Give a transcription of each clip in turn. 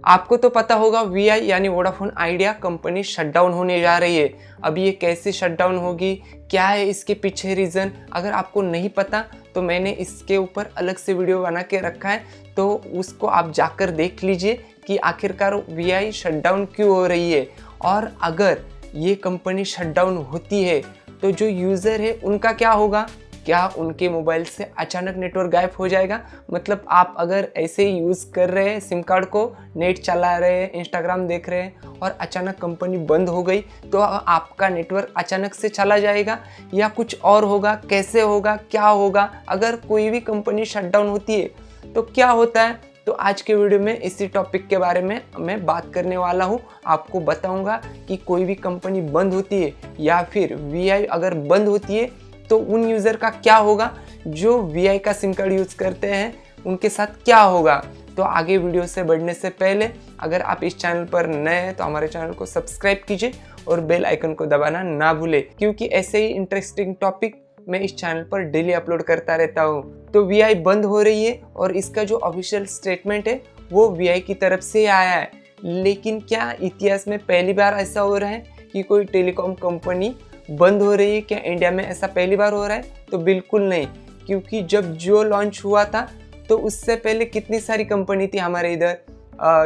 आपको तो पता होगा वीआई यानी वोडाफोन आइडिया कंपनी शटडाउन होने जा रही है। अब ये कैसे शटडाउन होगी, क्या है इसके पीछे रीज़न, अगर आपको नहीं पता तो मैंने इसके ऊपर अलग से वीडियो बना के रखा है, तो उसको आप जाकर देख लीजिए कि आखिरकार वीआई शटडाउन क्यों हो रही है। और अगर ये कंपनी शटडाउन होती है तो जो यूज़र है उनका क्या होगा, क्या उनके मोबाइल से अचानक नेटवर्क गायब हो जाएगा। मतलब आप अगर ऐसे ही यूज़ कर रहे हैं सिम कार्ड को, नेट चला रहे हैं, इंस्टाग्राम देख रहे हैं और अचानक कंपनी बंद हो गई तो आपका नेटवर्क अचानक से चला जाएगा या कुछ और होगा, कैसे होगा, क्या होगा। अगर कोई भी कंपनी शटडाउन होती है तो क्या होता है, तो आज के वीडियो में इसी टॉपिक के बारे में मैं बात करने वाला हूँ। आपको बताऊंगा कि कोई भी कंपनी बंद होती है या फिर वीआई अगर बंद होती है तो उन यूज़र का क्या होगा, जो वीआई का सिम कार्ड यूज़ करते हैं उनके साथ क्या होगा। तो आगे वीडियो से बढ़ने से पहले अगर आप इस चैनल पर नए हैं तो हमारे चैनल को सब्सक्राइब कीजिए और बेल आइकन को दबाना ना भूलें, क्योंकि ऐसे ही इंटरेस्टिंग टॉपिक मैं इस चैनल पर डेली अपलोड करता रहता हूँ। तो वीआई बंद हो रही है और इसका जो ऑफिशियल स्टेटमेंट है वो वीआई की तरफ से आया है। लेकिन क्या इतिहास में पहली बार ऐसा हो रहा है कि कोई टेलीकॉम कंपनी बंद हो रही है? क्या इंडिया में ऐसा पहली बार हो रहा है? तो बिल्कुल नहीं, क्योंकि जब जियो लॉन्च हुआ था तो उससे पहले कितनी सारी कंपनी थी हमारे इधर,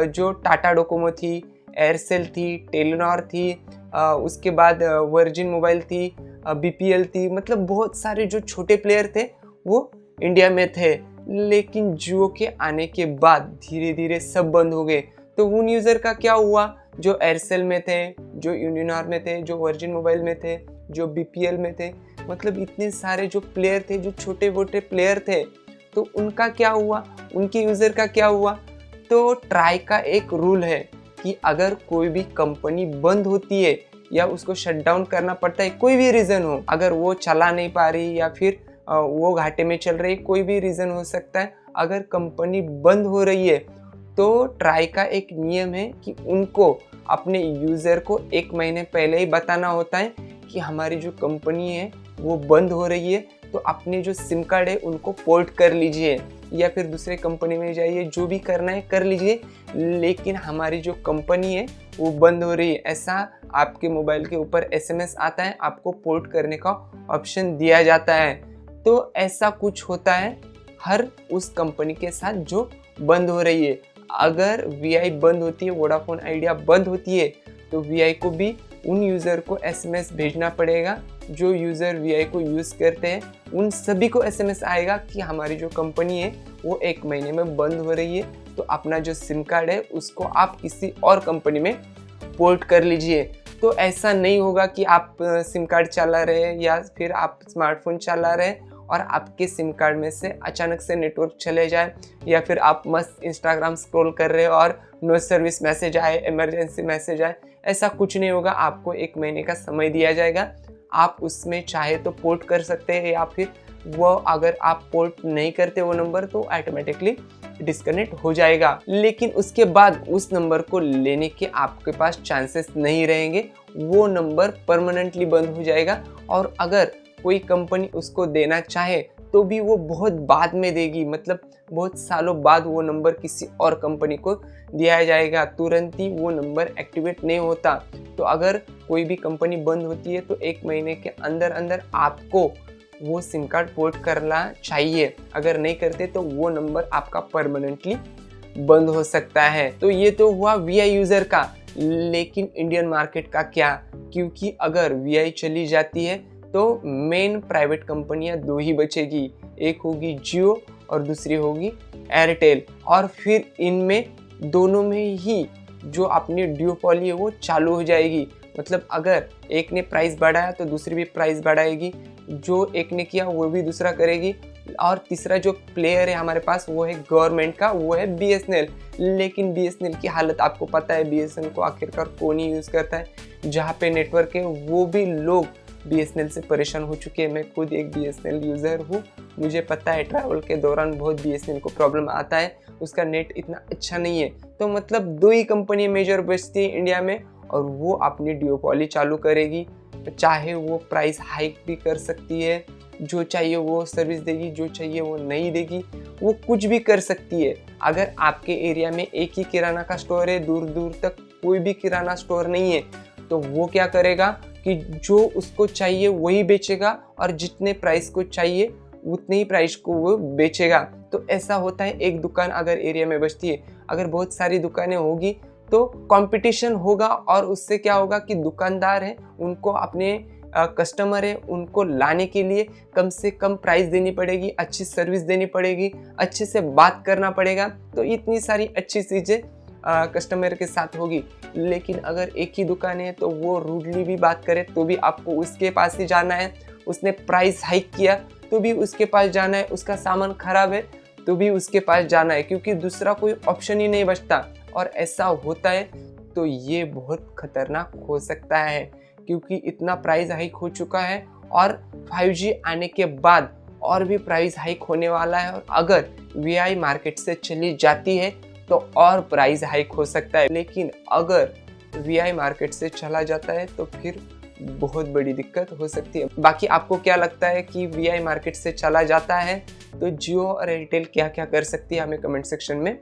जो टाटा डोकोमो थी, एयरसेल थी, टेलीनॉर थी, उसके बाद वर्जिन मोबाइल थी, बीपीएल थी। मतलब बहुत सारे जो छोटे प्लेयर थे वो इंडिया में थे। लेकिन जियो के आने के बाद धीरे धीरे सब बंद हो गए। तो उन यूज़र का क्या हुआ जो एयरसेल में थे, जो यूनिनॉर में थे, जो वर्जिन मोबाइल में थे, जो बीपीएल में थे। मतलब इतने सारे जो प्लेयर थे, जो छोटे मोटे प्लेयर थे, तो उनका क्या हुआ, उनके यूज़र का क्या हुआ। तो ट्राई का एक रूल है कि अगर कोई भी कंपनी बंद होती है या उसको शट डाउन करना पड़ता है, कोई भी रीज़न हो, अगर वो चला नहीं पा रही या फिर वो घाटे में चल रही, कोई भी रीज़न हो सकता है, अगर कंपनी बंद हो रही है तो ट्राई का एक नियम है कि उनको अपने यूज़र को 1 महीने पहले ही बताना होता है कि हमारी जो कंपनी है वो बंद हो रही है, तो अपने जो सिम कार्ड है उनको पोर्ट कर लीजिए या फिर दूसरे कंपनी में जाइए, जो भी करना है कर लीजिए, लेकिन हमारी जो कंपनी है वो बंद हो रही है। ऐसा आपके मोबाइल के ऊपर एसएमएस आता है, आपको पोर्ट करने का ऑप्शन दिया जाता है। तो ऐसा कुछ होता है हर उस कंपनी के साथ जो बंद हो रही है। अगर वीआई बंद होती है, वोडाफोन आइडिया बंद होती है, तो वीआई को भी उन यूज़र को एसएमएस भेजना पड़ेगा जो यूज़र वीआई को यूज़ करते हैं। उन सभी को एसएमएस आएगा कि हमारी जो कंपनी है वो 1 महीने में बंद हो रही है, तो अपना जो सिम कार्ड है उसको आप किसी और कंपनी में पोर्ट कर लीजिए। तो ऐसा नहीं होगा कि आप सिम कार्ड चला रहे हैं या फिर आप स्मार्टफोन चला रहे हैं और आपके सिम कार्ड में से अचानक से नेटवर्क चले जाए, या फिर आप मस्त इंस्टाग्राम स्क्रॉल कर रहे हो और नो सर्विस मैसेज आए, इमरजेंसी मैसेज आए। ऐसा कुछ नहीं होगा। आपको 1 महीने का समय दिया जाएगा। आप उसमें चाहे तो पोर्ट कर सकते हैं या फिर वो अगर आप पोर्ट नहीं करते वो नंबर तो ऑटोमेटिकली डिस्कनेक्ट हो जाएगा। लेकिन उसके बाद उस नंबर को लेने के आपके पास चांसेस नहीं रहेंगे, वो नंबर परमानेंटली बंद हो जाएगा। और अगर कोई कंपनी उसको देना चाहे तो भी वो बहुत बाद में देगी, मतलब बहुत सालों बाद वो नंबर किसी और कंपनी को दिया जाएगा, तुरंत ही वो नंबर एक्टिवेट नहीं होता। तो अगर कोई भी कंपनी बंद होती है तो 1 महीने के अंदर अंदर आपको वो सिम कार्ड पोर्ट करना चाहिए। अगर नहीं करते तो वो नंबर आपका परमानेंटली बंद हो सकता है। तो ये तो हुआ वीआई यूज़र का। लेकिन इंडियन मार्केट का क्या, क्योंकि अगर वीआई चली जाती है तो मेन प्राइवेट कंपनियां 2 ही बचेगी, एक होगी जियो और दूसरी होगी एयरटेल। और फिर इनमें दोनों में ही जो अपनी ड्यूओपोली है वो चालू हो जाएगी। मतलब अगर एक ने प्राइस बढ़ाया तो दूसरी भी प्राइस बढ़ाएगी, जो एक ने किया वो भी दूसरा करेगी। और तीसरा जो प्लेयर है हमारे पास वो है गवर्नमेंट का, वो है बीएसएनएल। लेकिन बीएसएनएल की हालत आपको पता है, बीएसएनएल को आखिरकार कौन ही यूज़ करता है। जहाँ पे नेटवर्क है वो भी लोग बीएसएनएल से परेशान हो चुके हैं। मैं खुद एक बीएसएनएल यूज़र हूँ, मुझे पता है ट्रैवल के दौरान बहुत बीएसएनएल को प्रॉब्लम आता है, उसका नेट इतना अच्छा नहीं है। तो मतलब 2 ही कंपनी मेजर बचती है इंडिया में और वो अपनी डुओपोली चालू करेगी। चाहे वो प्राइस हाइक भी कर सकती है, जो चाहिए वो सर्विस देगी, जो चाहिए वो नहीं देगी, वो कुछ भी कर सकती है। अगर आपके एरिया में एक ही किराना का स्टोर है, दूर दूर तक कोई भी किराना स्टोर नहीं है, तो वो क्या करेगा कि जो उसको चाहिए वही बेचेगा और जितने प्राइस को चाहिए उतने ही प्राइस को वो बेचेगा। तो ऐसा होता है, एक दुकान अगर एरिया में बचती है, अगर बहुत सारी दुकानें होगी तो कंपटीशन होगा और उससे क्या होगा कि दुकानदार हैं उनको अपने कस्टमर है उनको लाने के लिए कम से कम प्राइस देनी पड़ेगी, अच्छी सर्विस देनी पड़ेगी, अच्छे से बात करना पड़ेगा। तो इतनी सारी अच्छी चीज़ें कस्टमर के साथ होगी। लेकिन अगर एक ही दुकान है तो वो रूडली भी बात करे तो भी आपको उसके पास ही जाना है, उसने प्राइस हाइक किया तो भी उसके पास जाना है, उसका सामान खराब है तो भी उसके पास जाना है, क्योंकि दूसरा कोई ऑप्शन ही नहीं बचता। और ऐसा होता है तो ये बहुत खतरनाक हो सकता है, क्योंकि इतना प्राइस हाइक हो चुका है और 5G आने के बाद और भी प्राइस हाइक होने वाला है। और अगर VI मार्केट से चली जाती है तो और प्राइस हाइक हो सकता है। लेकिन अगर VI मार्केट से चला जाता है तो फिर बहुत बड़ी दिक्कत हो सकती है। बाकी आपको क्या लगता है कि VI मार्केट से चला जाता है तो जियो और एयरटेल क्या क्या कर सकती है, हमें कमेंट सेक्शन में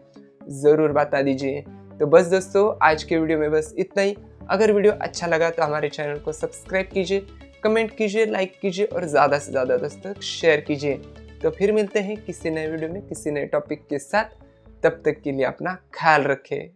ज़रूर बता दीजिए। तो बस दोस्तों, आज के वीडियो में बस इतना ही। अगर वीडियो अच्छा लगा तो हमारे चैनल को सब्सक्राइब कीजिए, कमेंट कीजिए, लाइक कीजिए और ज़्यादा से ज़्यादा दोस्तों शेयर कीजिए। तो फिर मिलते हैं किसी नए वीडियो में किसी नए टॉपिक के साथ। तब तक के लिए अपना ख्याल रखें।